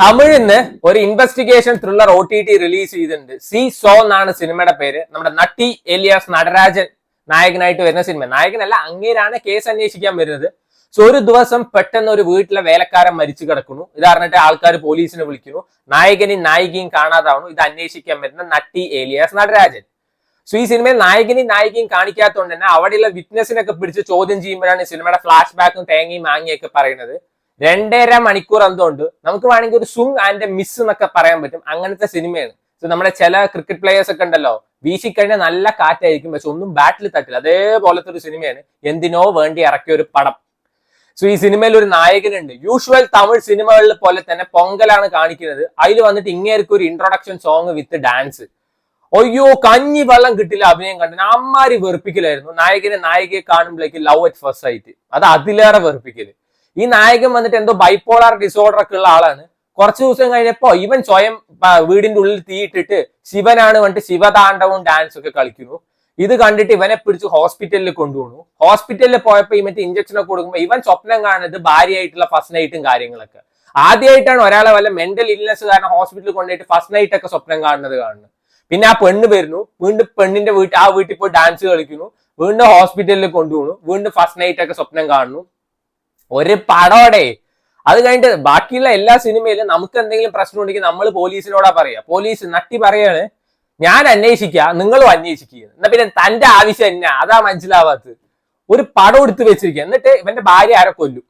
തമിഴിന്ന് ഒരു investigation thriller OTT release ചെയ്തിട്ടുണ്ട്. C so എന്നാണ് സിനിമയുടെ പേര്. നമ്മുടെ നട്ടി എലിയാസ് നടരാജൻ നായകനായിട്ട് വരുന്ന സിനിമ. നായകനല്ല, അങ്ങേരാണ് കേസ് അന്വേഷിക്കാൻ വരുന്നത്. സോ ഒരു ദിവസം പെട്ടെന്ന് ഒരു വീട്ടിലെ വേലക്കാരൻ മരിച്ചു കിടക്കുന്നു. ഇത് അറിഞ്ഞിട്ട് ആൾക്കാർ പോലീസിനെ വിളിക്കുന്നു. നായകനും നായികയും കാണാതാവുന്നു. ഇത് അന്വേഷിക്കാൻ വരുന്ന നട്ടി എലിയാസ് നടരാജൻ. സോ ഈ സിനിമയിൽ നായികയും കാണിക്കാത്തതുകൊണ്ട് തന്നെ അവിടെയുള്ള വിറ്റ്നസിനൊക്കെ പിടിച്ച് ചോദ്യം ചെയ്യുമ്പോഴാണ് സിനിമയുടെ ഫ്ലാഷ് ബാക്കും തേങ്ങയും മാങ്ങയൊക്കെ പറയുന്നത്. 2.5 മണിക്കൂർ എന്തുകൊണ്ട് നമുക്ക് വേണമെങ്കിൽ ഒരു സുങ് ആൻഡ് മിസ് എന്നൊക്കെ പറയാൻ പറ്റും. അങ്ങനത്തെ സിനിമയാണ്. സോ നമ്മുടെ ചില ക്രിക്കറ്റ് പ്ലേയേഴ്സ് ഒക്കെ ഉണ്ടല്ലോ, വീശിക്കഴിഞ്ഞാൽ നല്ല കാറ്റായിരിക്കും, പക്ഷെ ഒന്നും ബാറ്റിൽ തട്ടില്ല. അതേപോലത്തെ ഒരു സിനിമയാണ്. എന്തിനോ വേണ്ടി ഇറക്കിയ ഒരു പടം. സോ ഈ സിനിമയിൽ ഒരു നായകനുണ്ട്. യൂഷ്വൽ തമിഴ് സിനിമകളിൽ പോലെ തന്നെ പൊങ്കലാണ് കാണിക്കുന്നത്. അതിൽ വന്നിട്ട് ഇങ്ങേർക്ക് ഒരു ഇൻട്രൊഡക്ഷൻ സോങ് വിത്ത് ഡാൻസ്. അയ്യോ, കഞ്ഞി വെള്ളം കിട്ടില്ല അഭിനയം കണ്ടിന്. അമ്മാരി വെറുപ്പിക്കലായിരുന്നു. നായികയെ കാണുമ്പോഴേക്ക് ലവ് അറ്റ് ഫസ്റ്റ് സൈറ്റ്. അത് അതിലേറെ വെറുപ്പിക്കല്. ഈ നായകൻ വന്നിട്ട് എന്തോ ബൈപ്പോളാർ ഡിസോർഡർ ഒക്കെ ഉള്ള ആളാണ്. കുറച്ചു ദിവസം കഴിഞ്ഞപ്പോ ഇവൻ സ്വയം വീടിന്റെ ഉള്ളിൽ തീയിട്ടിട്ട് ശിവനാണ് വന്നിട്ട് ശിവതാണ്ഡവും ഡാൻസ് ഒക്കെ കളിക്കുന്നു. ഇത് കണ്ടിട്ട് ഇവനെ പിടിച്ച് ഹോസ്പിറ്റലിൽ കൊണ്ടുപോകുന്നു. ഹോസ്പിറ്റലിൽ പോയപ്പോ ഈ മറ്റേ ഇഞ്ചക്ഷൻ ഒക്കെ കൊടുക്കുമ്പോൾ ഇവൻ സ്വപ്നം കാണുന്നത് ഭാര്യയായിട്ടുള്ള ഫസ്റ്റ് നൈറ്റും കാര്യങ്ങളൊക്കെ. ആദ്യമായിട്ടാണ് ഒരാളെ വല്ല മെന്റൽ ഇൽനെസ് കാരണം ഹോസ്പിറ്റലിൽ കൊണ്ടുപോയിട്ട് ഫസ്റ്റ് നൈറ്റ് ഒക്കെ സ്വപ്നം കാണുന്നത്. പിന്നെ ആ പെണ്ണ് വരുന്നു, വീണ്ടും പെണ്ണിന്റെ വീട്ടിൽ പോയി ഡാൻസ് കളിക്കുന്നു, വീണ്ടും ഹോസ്പിറ്റലിൽ കൊണ്ടുപോകുന്നു, വീണ്ടും ഫസ്റ്റ് നൈറ്റ് ഒക്കെ സ്വപ്നം കാണുന്നു. ഒരു പടോടെ. അത് കഴിഞ്ഞിട്ട് ബാക്കിയുള്ള എല്ലാ സിനിമയിലും നമുക്ക് എന്തെങ്കിലും പ്രശ്നം ഉണ്ടെങ്കിൽ നമ്മൾ പോലീസിനോടാ പറയാ. പോലീസ് നട്ടി പറയാണ്, ഞാൻ അന്വേഷിക്കുക, നിങ്ങളും അന്വേഷിക്കുക. എന്നാ പിന്നെ തന്റെ ആവശ്യം എന്നാ? അതാ മനസ്സിലാവാത്തത്. ഒരു പടം എടുത്ത് വെച്ചിരിക്കുക. എന്നിട്ട് ഇവന്റെ ഭാര്യ ആരെ കൊല്ലും.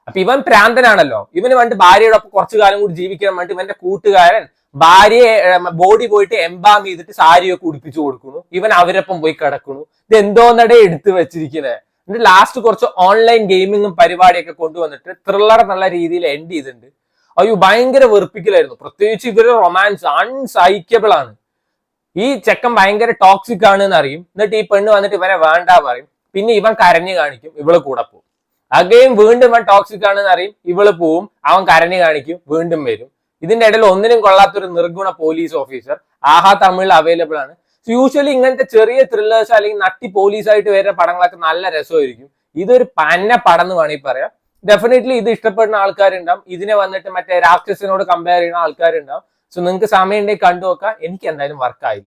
അപ്പൊ ഇവൻ പ്രാന്തനാണല്ലോ. ഇവന് വേണ്ടി ഭാര്യയോടൊപ്പം കുറച്ചു കാലം കൂടി ജീവിക്കാൻ വേണ്ടി ഇവന്റെ കൂട്ടുകാരൻ ഭാര്യയെ ബോഡി പോയിട്ട് എംബാം ചെയ്തിട്ട് സാരിയൊക്കെ ഉടുപ്പിച്ചു കൊടുക്കുന്നു. ഇവൻ അവരൊപ്പം പോയി കിടക്കുന്നു. ഇത് എന്തോന്നടേ എടുത്തു വെച്ചിരിക്കുന്നത്. എന്നിട്ട് ലാസ്റ്റ് കുറച്ച് ഓൺലൈൻ ഗെയിമിങ്ങും പരിപാടിയൊക്കെ കൊണ്ടുവന്നിട്ട് ത്രില്ലർ നല്ല രീതിയിൽ എൻഡ് ചെയ്തിട്ടുണ്ട്. അയ്യോ, ഭയങ്കര വെറുപ്പിക്കലായിരുന്നു. പ്രത്യേകിച്ച് ഇവരുടെ റൊമാൻസ് അൺസൈക്കബിൾ ആണ്. ഈ ചെക്കൻ ഭയങ്കര ടോക്സിക് ആണ് എന്ന് അറിയും. എന്നിട്ട് ഈ പെണ്ണ് വന്നിട്ട് ഇവനെ വേണ്ട പറയും. പിന്നെ ഇവൻ കരഞ്ഞു കാണിക്കും, ഇവള് കൂടെ പോകും. അഗെയിൻ വീണ്ടും ഇവൻ ടോക്സിക് ആണെന്ന് അറിയും, ഇവള് പോവും, അവൻ കരഞ്ഞു കാണിക്കും, വീണ്ടും വരും. ഇതിന്റെ ഇടയിൽ ഒന്നിനും കൊള്ളാത്തൊരു നിർഗുണ പോലീസ് ഓഫീസർ. ആഹാ തമിഴിൽ അവൈലബിൾ ആണ്. യൂഷ്വലി ഇങ്ങനത്തെ ചെറിയ ത്രില്ലേഴ്സ് അല്ലെങ്കിൽ നട്ടി പോലീസായിട്ട് വരുന്ന പടങ്ങളൊക്കെ നല്ല രസമായിരിക്കും. ഇതൊരു പന്ന പടം എന്ന് വേണമെങ്കിൽ പറയാം. ഡെഫിനറ്റ്ലി ഇത് ഇഷ്ടപ്പെടുന്ന ആൾക്കാരുണ്ടാവും. ഇതിനെ വന്നിട്ട് മറ്റേ രാക്ഷസിനോട് കമ്പയർ ചെയ്യുന്ന ആൾക്കാരുണ്ടാവും. സോ നിങ്ങൾക്ക് സമയം ഉണ്ടെങ്കിൽ കണ്ടു നോക്കാം. എനിക്ക് എന്തായാലും വർക്കായി.